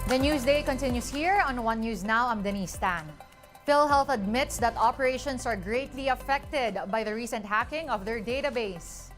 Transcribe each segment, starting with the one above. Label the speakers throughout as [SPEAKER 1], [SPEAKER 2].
[SPEAKER 1] The Newsday continues here on One News Now. I'm Denise Tan. PhilHealth admits that operations are greatly affected by the recent hacking of their database.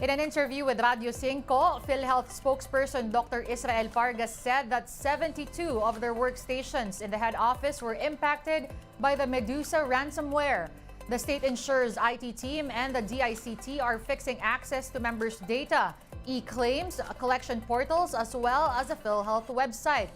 [SPEAKER 1] In an interview with Radio 5, PhilHealth spokesperson Dr. Israel Vargas said that 72 of their workstations in the head office were impacted by the Medusa ransomware. The state insurer's IT team and the DICT are fixing access to members' data, e-claims, collection portals, as well as a PhilHealth website.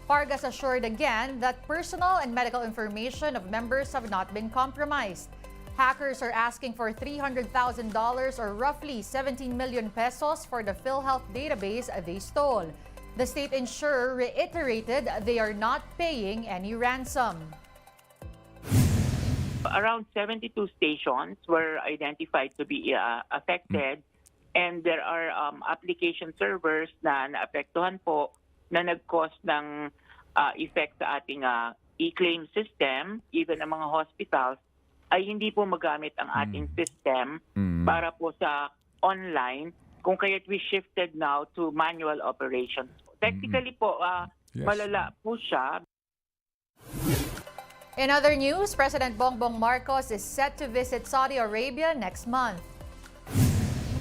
[SPEAKER 1] Vargas assured again that personal and medical information of members have not been compromised. Hackers are asking for $300,000 or roughly 17 million pesos for the PhilHealth database they stole. The state insurer reiterated they are not paying any ransom.
[SPEAKER 2] Around 72 stations were identified to be affected, and there are application servers na naapektuhan po na nag-cause ng effect sa ating e-claim system. Even ang mga hospitals ay hindi po magamit ang ating system para po sa online, kung kaya't we shifted now to manual operations. Technically po, malala po siya.
[SPEAKER 1] In other news, President Bongbong Marcos is set to visit Saudi Arabia next month.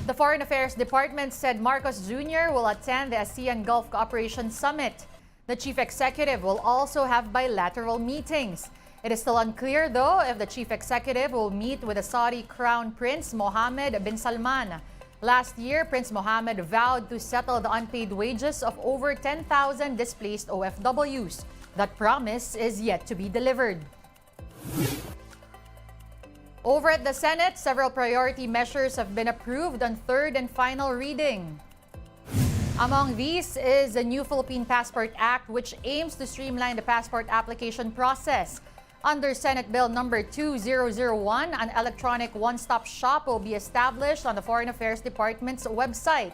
[SPEAKER 1] The Foreign Affairs Department said Marcos Jr. will attend the ASEAN Gulf Cooperation Summit. The chief executive will also have bilateral meetings. It is still unclear, though, if the chief executive will meet with the Saudi Crown Prince Mohammed bin Salman. Last year, Prince Mohammed vowed to settle the unpaid wages of over 10,000 displaced OFWs. That promise is yet to be delivered. Over at the Senate, several priority measures have been approved on third and final reading. Among these is the new Philippine Passport Act, which aims to streamline the passport application process. Under Senate Bill number 2001, an electronic one-stop shop will be established on the Foreign Affairs Department's website.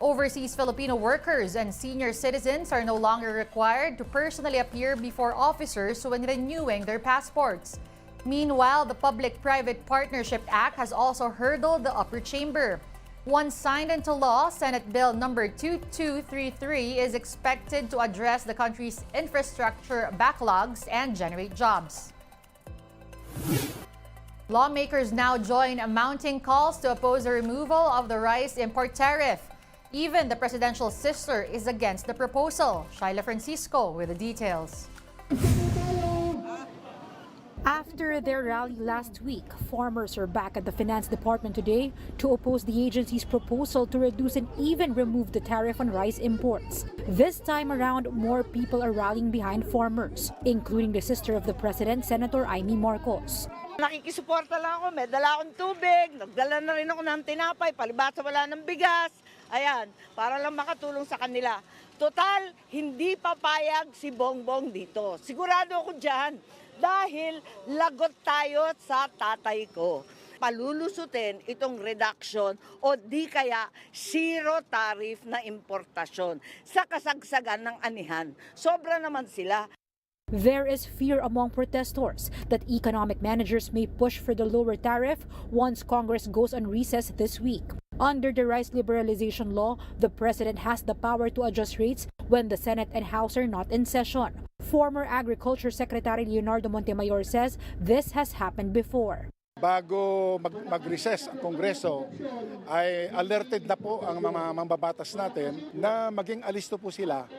[SPEAKER 1] Overseas Filipino workers and senior citizens are no longer required to personally appear before officers when renewing their passports. Meanwhile, the Public-Private Partnership Act has also hurdled the upper chamber. Once signed into law, Senate Bill number 2233 is expected to address the country's infrastructure backlogs and generate jobs. Lawmakers now join mounting calls to oppose the removal of the rice import tariff. Even the presidential sister is against the proposal. Shaila Francisco with the details.
[SPEAKER 3] After their rally last week, farmers are back at the Finance Department today to oppose the agency's proposal to reduce and even remove the tariff on rice imports. This time around, more people are rallying behind farmers, including the sister of the president, Senator Amy Marcos.
[SPEAKER 4] Nakikisuporta lang ako, may dala akong tubig, nagdala na rin ako ng tinapay, palibasa wala ng bigas. Ayan, para lang makatulong sa kanila. Total, hindi papayag si Bongbong dito. Sigurado ako dyan. Dahil lagot tayo sa tatay ko. Palulusutin itong reduction o di kaya zero tariff na importasyon sa kasagsagan ng anihan. Sobra naman sila.
[SPEAKER 3] There is fear among protesters that economic managers may push for the lower tariff once Congress goes on recess this week. Under the rice liberalization law, the president has the power to adjust rates when the Senate and House are not in session. Former Agriculture Secretary Leonardo Montemayor says this has happened before.
[SPEAKER 5] Bago mag-recess ang Kongreso, ay alerted na po ang mga mambabatas natin na maging alisto po sila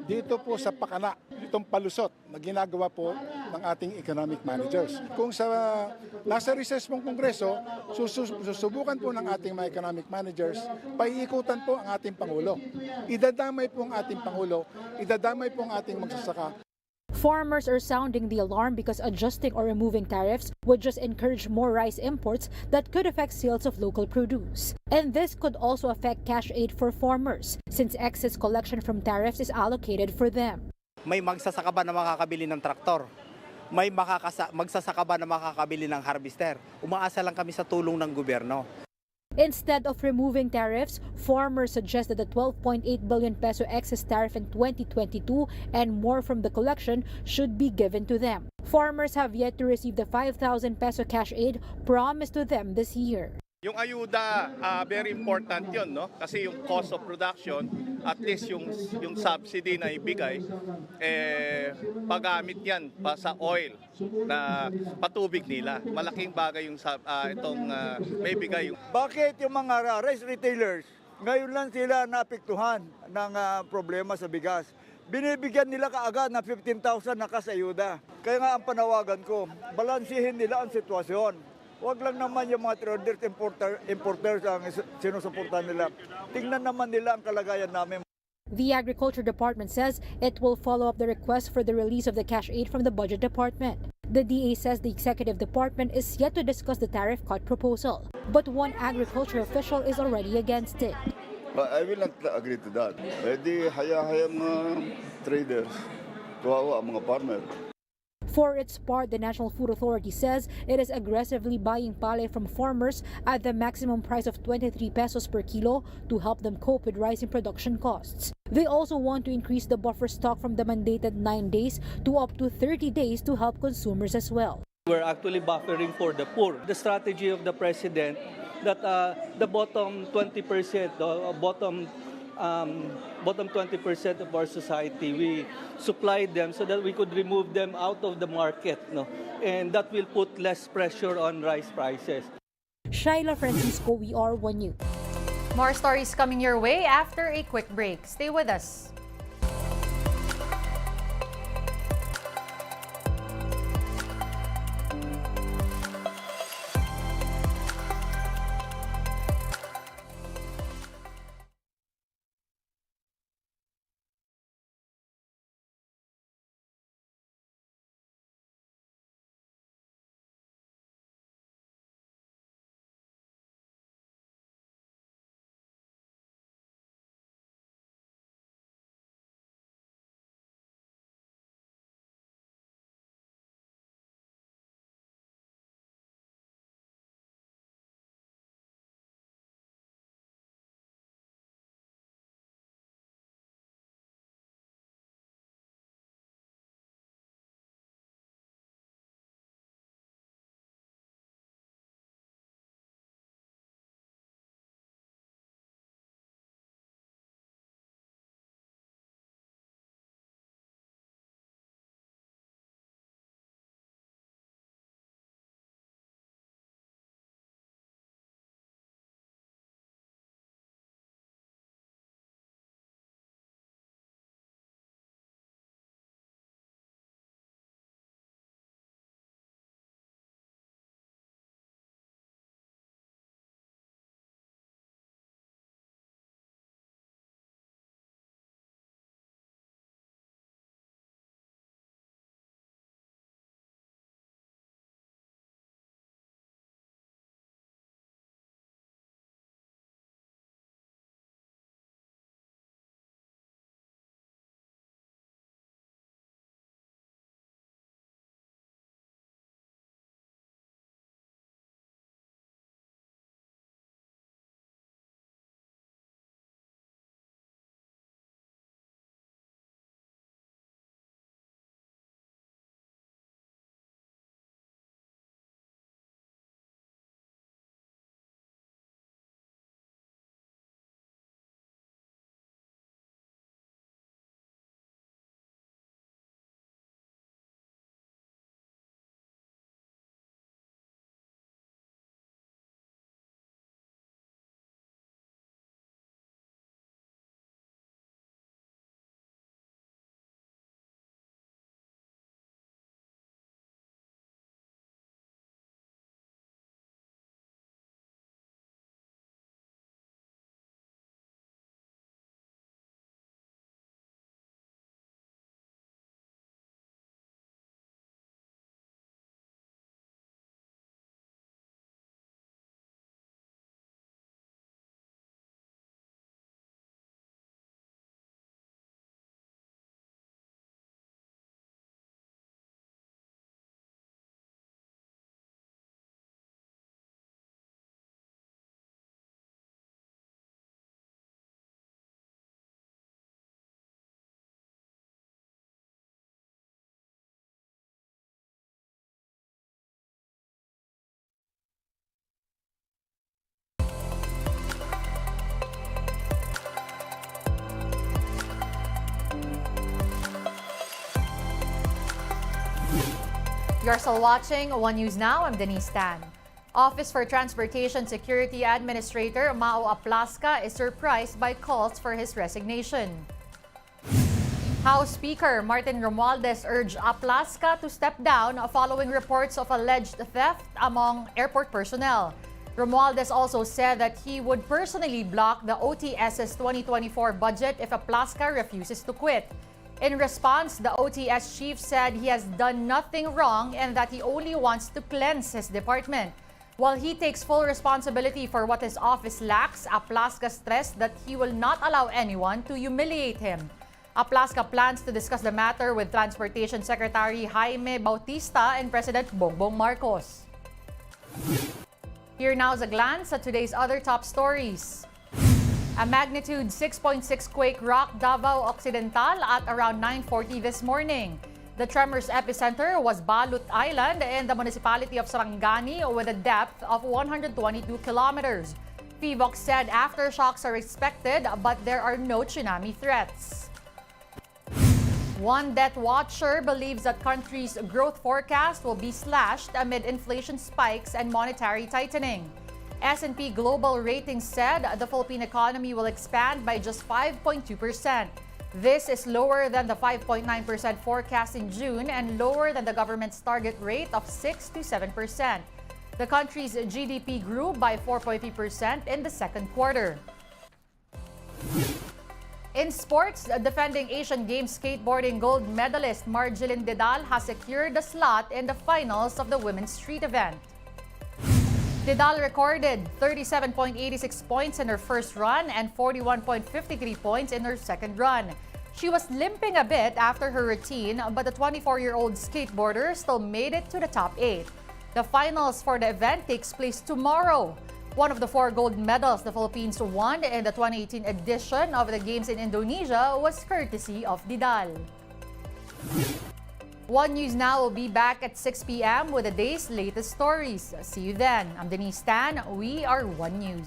[SPEAKER 5] dito po sa pakana, itong palusot na ginagawa po ng ating economic managers. Kung nasa recess pong Kongreso, susubukan po ng ating mga economic managers, paiikutan po ang ating Pangulo. Idadamay po ang ating Pangulo, idadamay po ang ating magsasaka.
[SPEAKER 3] Farmers are sounding the alarm because adjusting or removing tariffs would just encourage more rice imports that could affect sales of local produce. And this could also affect cash aid for farmers since excess collection from tariffs is allocated for them.
[SPEAKER 6] May magsasaka ba na makakabili ng traktor? May magsasaka ba na makakabili ng harvester? Umaasa lang kami sa tulong ng gobyerno.
[SPEAKER 3] Instead of removing tariffs, farmers suggest that the 12.8 billion peso excess tariff in 2022 and more from the collection should be given to them. Farmers have yet to receive the 5,000 peso cash aid promised to them this year.
[SPEAKER 7] Yung ayuda, very important yun, no? Kasi yung cost of production, at least yung subsidy na ibigay, paggamit yan pa sa oil na patubig nila. Malaking bagay yung may bigay.
[SPEAKER 8] Bakit yung mga rice retailers, ngayon lang sila naapektuhan ng problema sa bigas? Binibigyan nila kaagad na 15,000 na kasayuda. Kaya nga ang panawagan ko, balansihin nila ang sitwasyon. Huwag lang naman yung mga traders, importers ang sinusuportahan nila. Tingnan naman nila ang kalagayan namin.
[SPEAKER 3] The Agriculture Department says it will follow up the request for the release of the cash aid from the Budget Department. The DA says the Executive Department is yet to discuss the tariff cut proposal, but one agriculture official is already against it.
[SPEAKER 9] I will not agree to that. Di haya-haya mga traders, kawawa ang mga farmer.
[SPEAKER 3] For its part, the National Food Authority says it is aggressively buying palay from farmers at the maximum price of 23 pesos per kilo to help them cope with rising production costs. They also want to increase the buffer stock from the mandated 9 days to up to 30 days to help consumers as well.
[SPEAKER 10] We're actually buffering for the poor. The strategy of the president that the bottom 20%, bottom 20% of our society, we supplied them so that we could remove them out of the market, no? And that will put less pressure on rice prices.
[SPEAKER 3] Shaila Francisco, we are One News.
[SPEAKER 1] More stories coming your way after a quick break. Stay with us. You're still watching One News Now. I'm Denise Tan. Office for Transportation Security Administrator Mao Aplasca is surprised by calls for his resignation. House Speaker Martin Romualdez urged Aplasca to step down following reports of alleged theft among airport personnel. Romualdez also said that he would personally block the OTS's 2024 budget if Aplasca refuses to quit. In response, the OTS chief said he has done nothing wrong and that he only wants to cleanse his department. While he takes full responsibility for what his office lacks, Aplasca stressed that he will not allow anyone to humiliate him. Aplasca plans to discuss the matter with Transportation Secretary Jaime Bautista and President Bongbong Marcos. Here now is a glance at today's other top stories. A magnitude 6.6 quake rocked Davao Occidental at around 9:40 this morning. The tremor's epicenter was Balut Island in the municipality of Sarangani with a depth of 122 kilometers. PHIVOC said aftershocks are expected but there are no tsunami threats. One debt watcher believes that country's growth forecast will be slashed amid inflation spikes and monetary tightening. S&P Global Ratings said the Philippine economy will expand by just 5.2%. This is lower than the 5.9% forecast in June and lower than the government's target rate of 6 to 7%. The country's GDP grew by 4.3% in the second quarter. In sports, the defending Asian Games skateboarding gold medalist Marjeline Dedal has secured a slot in the finals of the women's street event. Dedal recorded 37.86 points in her first run and 41.53 points in her second run. She was limping a bit after her routine, but the 24-year-old skateboarder still made it to the top 8. The finals for the event takes place tomorrow. One of the 4 gold medals the Philippines won in the 2018 edition of the Games in Indonesia was courtesy of Dedal. One News Now will be back at 6 p.m. with the day's latest stories. See you then. I'm Denise Tan. We are One News.